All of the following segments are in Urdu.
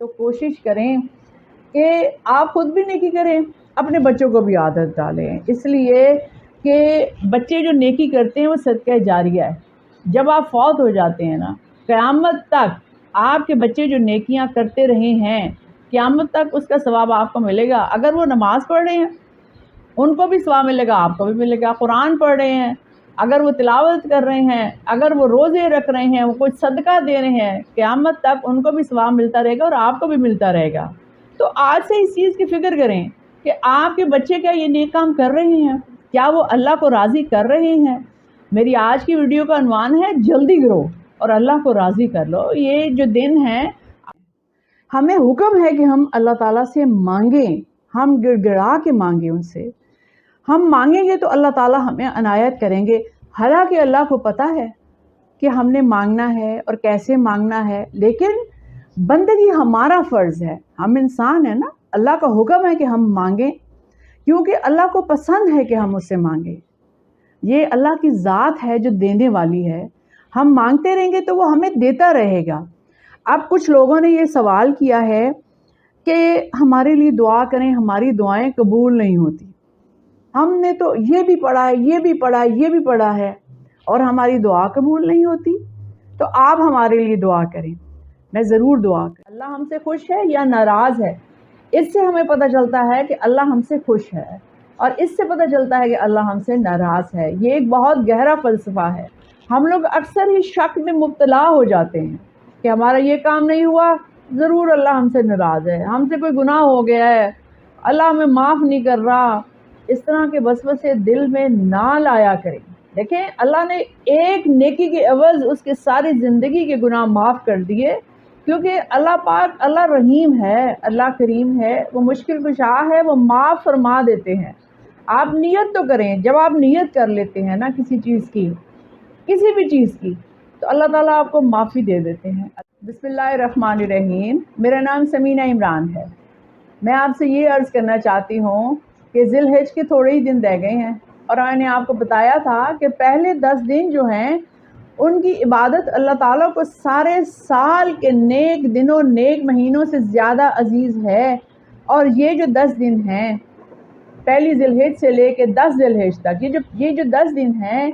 تو کوشش کریں کہ آپ خود بھی نیکی کریں، اپنے بچوں کو بھی عادت ڈالیں، اس لیے کہ بچے جو نیکی کرتے ہیں وہ صدقہ جاریہ ہے۔ جب آپ فوت ہو جاتے ہیں نا، قیامت تک آپ کے بچے جو نیکیاں کرتے رہے ہیں، قیامت تک اس کا ثواب آپ کو ملے گا۔ اگر وہ نماز پڑھ رہے ہیں ان کو بھی ثواب ملے گا، آپ کو بھی ملے گا۔ قرآن پڑھ رہے ہیں، اگر وہ تلاوت کر رہے ہیں، اگر وہ روزے رکھ رہے ہیں، وہ کوئی صدقہ دے رہے ہیں، قیامت تک ان کو بھی ثواب ملتا رہے گا اور آپ کو بھی ملتا رہے گا۔ تو آج سے اس چیز کی فکر کریں کہ آپ کے بچے کیا یہ نیک کام کر رہے ہیں، کیا وہ اللہ کو راضی کر رہے ہیں۔ میری آج کی ویڈیو کا عنوان ہے جلدی کرو اور اللہ کو راضی کر لو۔ یہ جو دن ہے ہمیں حکم ہے کہ ہم اللہ تعالیٰ سے مانگیں، ہم گڑ گڑا کے مانگیں ان سے۔ ہم مانگیں گے تو اللہ تعالیٰ ہمیں عنایت کریں گے، حالانکہ اللہ کو پتہ ہے کہ ہم نے مانگنا ہے اور کیسے مانگنا ہے، لیکن بندگی ہمارا فرض ہے، ہم انسان ہیں نا، اللہ کا حکم ہے کہ ہم مانگیں کیونکہ اللہ کو پسند ہے کہ ہم اس سے مانگیں۔ یہ اللہ کی ذات ہے جو دینے والی ہے، ہم مانگتے رہیں گے تو وہ ہمیں دیتا رہے گا۔ اب کچھ لوگوں نے یہ سوال کیا ہے کہ ہمارے لیے دعا کریں، ہماری دعائیں قبول نہیں ہوتی۔ ہم نے تو یہ بھی پڑھا ہے، یہ بھی پڑھا ہے، یہ بھی پڑھا ہے اور ہماری دعا قبول نہیں ہوتی، تو آپ ہمارے لیے دعا کریں۔ میں ضرور دعا کروں۔ اللہ ہم سے خوش ہے یا ناراض ہے، اس سے ہمیں پتہ چلتا ہے کہ اللہ ہم سے خوش ہے، اور اس سے پتہ چلتا ہے کہ اللہ ہم سے ناراض ہے۔ یہ ایک بہت گہرا فلسفہ ہے۔ ہم لوگ اکثر ہی شک میں مبتلا ہو جاتے ہیں کہ ہمارا یہ کام نہیں ہوا، ضرور اللہ ہم سے ناراض ہے، ہم سے کوئی گناہ ہو گیا ہے، اللہ ہمیں معاف نہیں کر رہا۔ اس طرح کے وسوسے دل میں نہ لایا کریں۔ دیکھیں اللہ نے ایک نیکی کے عوض اس کے ساری زندگی کے گناہ معاف کر دیے، کیونکہ اللہ پاک اللہ رحیم ہے، اللہ کریم ہے، وہ مشکل کشا ہے، وہ معاف فرما دیتے ہیں۔ آپ نیت تو کریں، جب آپ نیت کر لیتے ہیں نا کسی چیز کی، کسی بھی چیز کی، تو اللہ تعالیٰ آپ کو معافی دے دیتے ہیں۔ بسم اللہ الرحمن الرحیم۔ میرا نام سمینہ عمران ہے۔ میں آپ سے یہ عرض کرنا چاہتی ہوں کہ ذی الحج کے تھوڑے ہی دن رہ گئے ہیں، اور میں نے آپ کو بتایا تھا کہ پہلے 10 دن جو ہیں ان کی عبادت اللہ تعالیٰ کو سارے سال کے نیک دنوں، نیک مہینوں سے زیادہ عزیز ہے۔ اور یہ جو 10 دن ہیں، پہلی ذی الحج سے لے کے 10 ذی الحج تک، یہ جو 10 دن ہیں،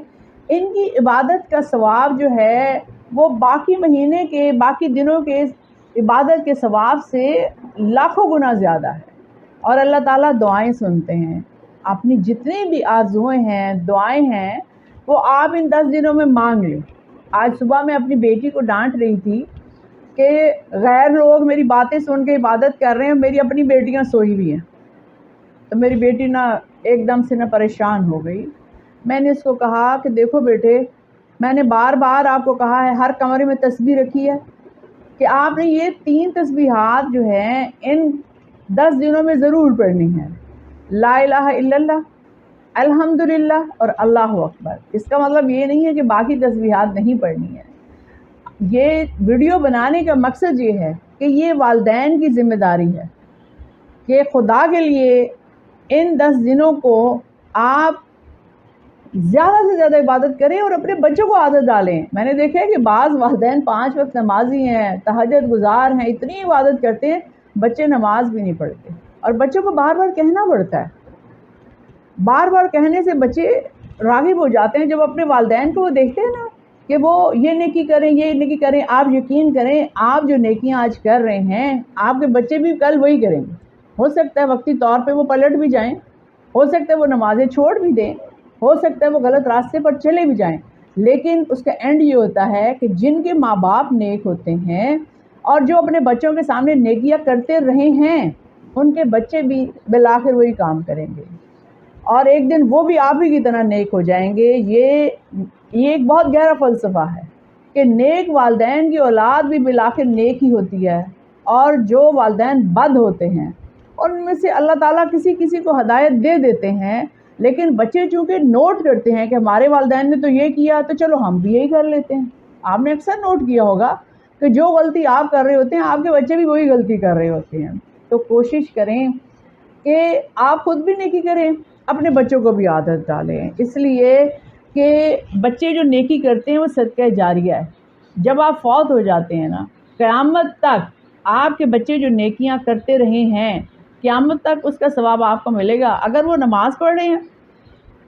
ان کی عبادت کا ثواب جو ہے وہ باقی مہینے کے، باقی دنوں کے عبادت کے ثواب سے لاکھوں گنا زیادہ ہے۔ اور اللہ تعالیٰ دعائیں سنتے ہیں، اپنی جتنی بھی آرزوئیں ہیں، دعائیں ہیں، وہ آپ ان 10 دنوں میں مانگ لیں۔ آج صبح میں اپنی بیٹی کو ڈانٹ رہی تھی کہ غیر لوگ میری باتیں سن کے عبادت کر رہے ہیں، میری اپنی بیٹیاں سوئی ہوئی ہیں۔ تو میری بیٹی ایک دم سے پریشان ہو گئی۔ میں نے اس کو کہا کہ دیکھو بیٹے، میں نے بار بار آپ کو کہا ہے ہر کمرے میں تسبیح رکھی ہے کہ آپ نے یہ 3 تسبیحات جو ہیں ان 10 دنوں میں ضرور پڑھنی ہے، لا الہ الا اللہ، الحمدللہ اور اللہ اکبر۔ اس کا مطلب یہ نہیں ہے کہ باقی تسبیحات نہیں پڑھنی ہے۔ یہ ویڈیو بنانے کا مقصد یہ ہے کہ یہ والدین کی ذمہ داری ہے کہ خدا کے لیے ان 10 دنوں کو آپ زیادہ سے زیادہ عبادت کریں اور اپنے بچوں کو عادت ڈالیں۔ میں نے دیکھا ہے کہ بعض والدین 5 وقت نمازی ہیں، تہجد گزار ہیں، اتنی عبادت کرتے ہیں، بچے نماز بھی نہیں پڑھتے، اور بچوں کو بار بار کہنا پڑتا ہے۔ بار بار کہنے سے بچے راغب ہو جاتے ہیں۔ جب اپنے والدین کو وہ دیکھتے ہیں نا کہ وہ یہ نیکی کریں، یہ نیکی کریں، آپ یقین کریں آپ جو نیکیاں آج کر رہے ہیں آپ کے بچے بھی کل وہی کریں گے۔ ہو سکتا ہے وقتی طور پہ وہ پلٹ بھی جائیں، ہو سکتا ہے وہ نمازیں چھوڑ بھی دیں، ہو سکتا ہے وہ غلط راستے پر چلے بھی جائیں، لیکن اس کا اینڈ یہ ہوتا ہے کہ جن کے ماں باپ نیک ہوتے ہیں اور جو اپنے بچوں کے سامنے نیکیاں کرتے رہے ہیں، ان کے بچے بھی بالآخر وہی کام کریں گے، اور ایک دن وہ بھی آپ ہی کی طرح نیک ہو جائیں گے۔ یہ ایک بہت گہرا فلسفہ ہے کہ نیک والدین کی اولاد بھی بالآخر نیک ہی ہوتی ہے، اور جو والدین بد ہوتے ہیں ان میں سے اللہ تعالیٰ کسی کسی کو ہدایت دے دیتے ہیں، لیکن بچے چونکہ نوٹ کرتے ہیں کہ ہمارے والدین نے تو یہ کیا تو چلو ہم بھی یہی کر لیتے ہیں۔ آپ نے اکثر نوٹ کیا ہوگا کہ جو غلطی آپ کر رہے ہوتے ہیں آپ کے بچے بھی وہی غلطی کر رہے ہوتے ہیں۔ تو کوشش کریں کہ آپ خود بھی نیکی کریں، اپنے بچوں کو بھی عادت ڈالیں، اس لیے کہ بچے جو نیکی کرتے ہیں وہ صدقہ جاریہ ہے۔ جب آپ فوت ہو جاتے ہیں نا، قیامت تک آپ کے بچے جو نیکیاں کرتے رہے ہیں قیامت تک اس کا ثواب آپ کو ملے گا۔ اگر وہ نماز پڑھ رہے ہیں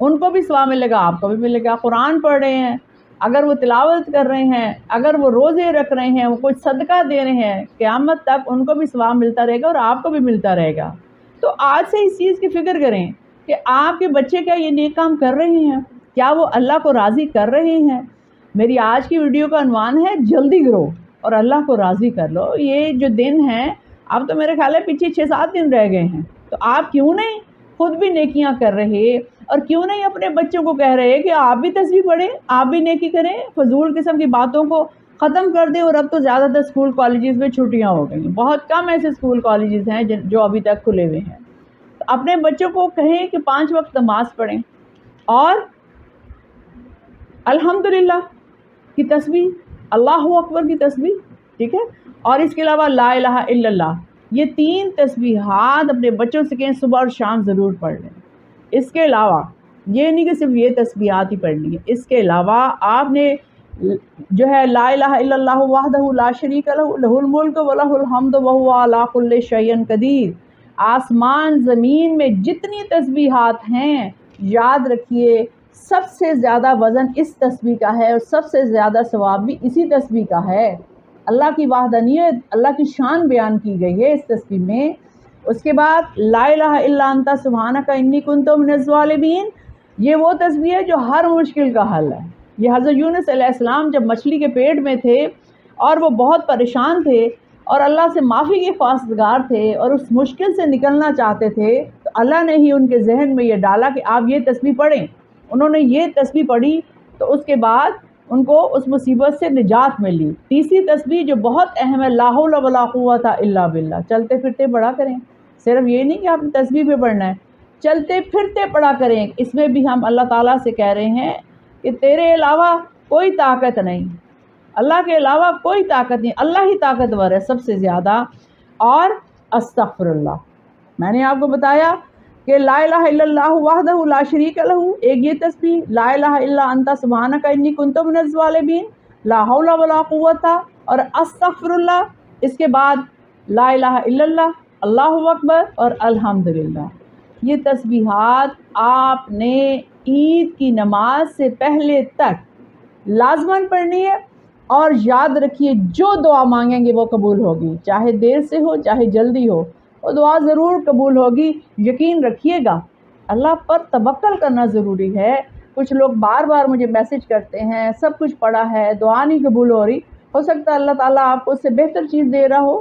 ان کو بھی ثواب ملے گا، آپ کو بھی ملے گا۔ قرآن پڑھ رہے ہیں، اگر وہ تلاوت کر رہے ہیں، اگر وہ روزے رکھ رہے ہیں، وہ کچھ صدقہ دے رہے ہیں، قیامت تک ان کو بھی ثواب ملتا رہے گا اور آپ کو بھی ملتا رہے گا۔ تو آج سے اس چیز کی فکر کریں کہ آپ کے بچے کیا یہ نیک کام کر رہے ہیں، کیا وہ اللہ کو راضی کر رہے ہیں۔ میری آج کی ویڈیو کا عنوان ہے جلدی کرو اور اللہ کو راضی کر لو۔ یہ جو دن ہیں اب تو میرے خیال ہے پیچھے 6-7 دن رہ گئے ہیں، تو آپ کیوں نہیں خود بھی نیکیاں کر رہے اور کیوں نہیں اپنے بچوں کو کہہ رہے کہ آپ بھی تسبیح پڑھیں، آپ بھی نیکی کریں، فضول قسم کی باتوں کو ختم کر دیں۔ اور اب تو زیادہ تر اسکول کالجز میں چھٹیاں ہو گئی ہیں، بہت کم ایسے اسکول کالجز ہیں جو ابھی تک کھلے ہوئے ہیں۔ تو اپنے بچوں کو کہیں کہ 5 وقت نماز پڑھیں اور الحمدللہ کی تسبیح، اللہ اکبر کی تسبیح، ٹھیک ہے، اور اس کے علاوہ لا الہ الا اللہ، یہ 3 تسبیحات اپنے بچوں سے کہیں صبح اور شام ضرور پڑھ لیں۔ اس کے علاوہ یہ نہیں کہ صرف یہ تسبیحات ہی پڑھنی ہے، اس کے علاوہ آپ نے جو ہے لا الہ الا اللہ وحدہ لا شریک لہ لہ الملک ولہ الحمد وہو علی کل شیء قدیر، آسمان زمین میں جتنی تسبیحات ہیں یاد رکھیے سب سے زیادہ وزن اس تسبیح کا ہے اور سب سے زیادہ ثواب بھی اسی تسبیح کا ہے۔ اللہ کی وحدانیت، اللہ کی شان بیان کی گئی ہے اس تسبیح میں۔ اس کے بعد لا الہ الا انت سبحانک انی کنت من الظالمین، یہ وہ تسبیح ہے جو ہر مشکل کا حل ہے۔ یہ حضرت یونس علیہ السلام جب مچھلی کے پیٹ میں تھے اور وہ بہت پریشان تھے اور اللہ سے معافی کے خواستگار تھے اور اس مشکل سے نکلنا چاہتے تھے، تو اللہ نے ہی ان کے ذہن میں یہ ڈالا کہ آپ یہ تسبیح پڑھیں۔ انہوں نے یہ تسبیح پڑھی تو اس کے بعد ان کو اس مصیبت سے نجات ملی۔ تیسری تسبیح جو بہت اہم ہے، لا حول ولا قوت الا باللہ، چلتے پھرتے پڑھا کریں۔ صرف یہ نہیں کہ آپ نے تسبیح پہ پڑھنا ہے، چلتے پھرتے پڑھا کریں۔ اس میں بھی ہم اللہ تعالیٰ سے کہہ رہے ہیں کہ تیرے علاوہ کوئی طاقت نہیں، اللہ کے علاوہ کوئی طاقت نہیں، اللہ ہی طاقتور ہے سب سے زیادہ۔ اور استغفر اللہ، میں نے آپ کو بتایا کہ لا الہ الا اللہ وحدہ لا شریک لہ، ایک یہ تسبیح، لا الہ الا انت سبحانک انی کنت من الظالمین، لا حول ولا قوت اور استغفر اللہ، اس کے بعد لا الہ الا اللہ، اللہ اکبر اور الحمدللہ۔ یہ تسبیحات آپ نے عید کی نماز سے پہلے تک لازماً پڑھنی ہے، اور یاد رکھیے جو دعا مانگیں گے وہ قبول ہوگی، چاہے دیر سے ہو چاہے جلدی ہو، وہ دعا ضرور قبول ہوگی، یقین رکھیے گا۔ اللہ پر توکل کرنا ضروری ہے۔ کچھ لوگ بار بار مجھے میسج کرتے ہیں سب کچھ پڑھا ہے دعا نہیں قبول ہو رہی، ہو سکتا ہے اللہ تعالیٰ آپ کو اس سے بہتر چیز دے رہا ہو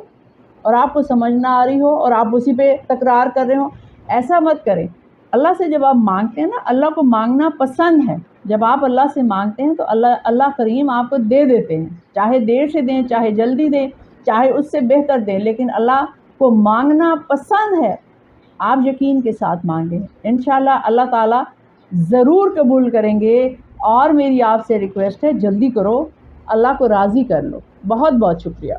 اور آپ کو سمجھ نہ آ رہی ہو اور آپ اسی پہ تکرار کر رہے ہو۔ ایسا مت کریں۔ اللہ سے جب آپ مانگتے ہیں نا، اللہ کو مانگنا پسند ہے، جب آپ اللہ سے مانگتے ہیں تو اللہ کریم آپ کو دے دیتے ہیں، چاہے دیر سے دیں چاہے جلدی دیں چاہے اس سے بہتر دیں، لیکن اللہ کو مانگنا پسند ہے۔ آپ یقین کے ساتھ مانگیں، انشاءاللہ اللہ تعالیٰ ضرور قبول کریں گے۔ اور میری آپ سے ریکویسٹ ہے جلدی کرو، اللہ کو راضی کر لو۔ بہت بہت شکریہ۔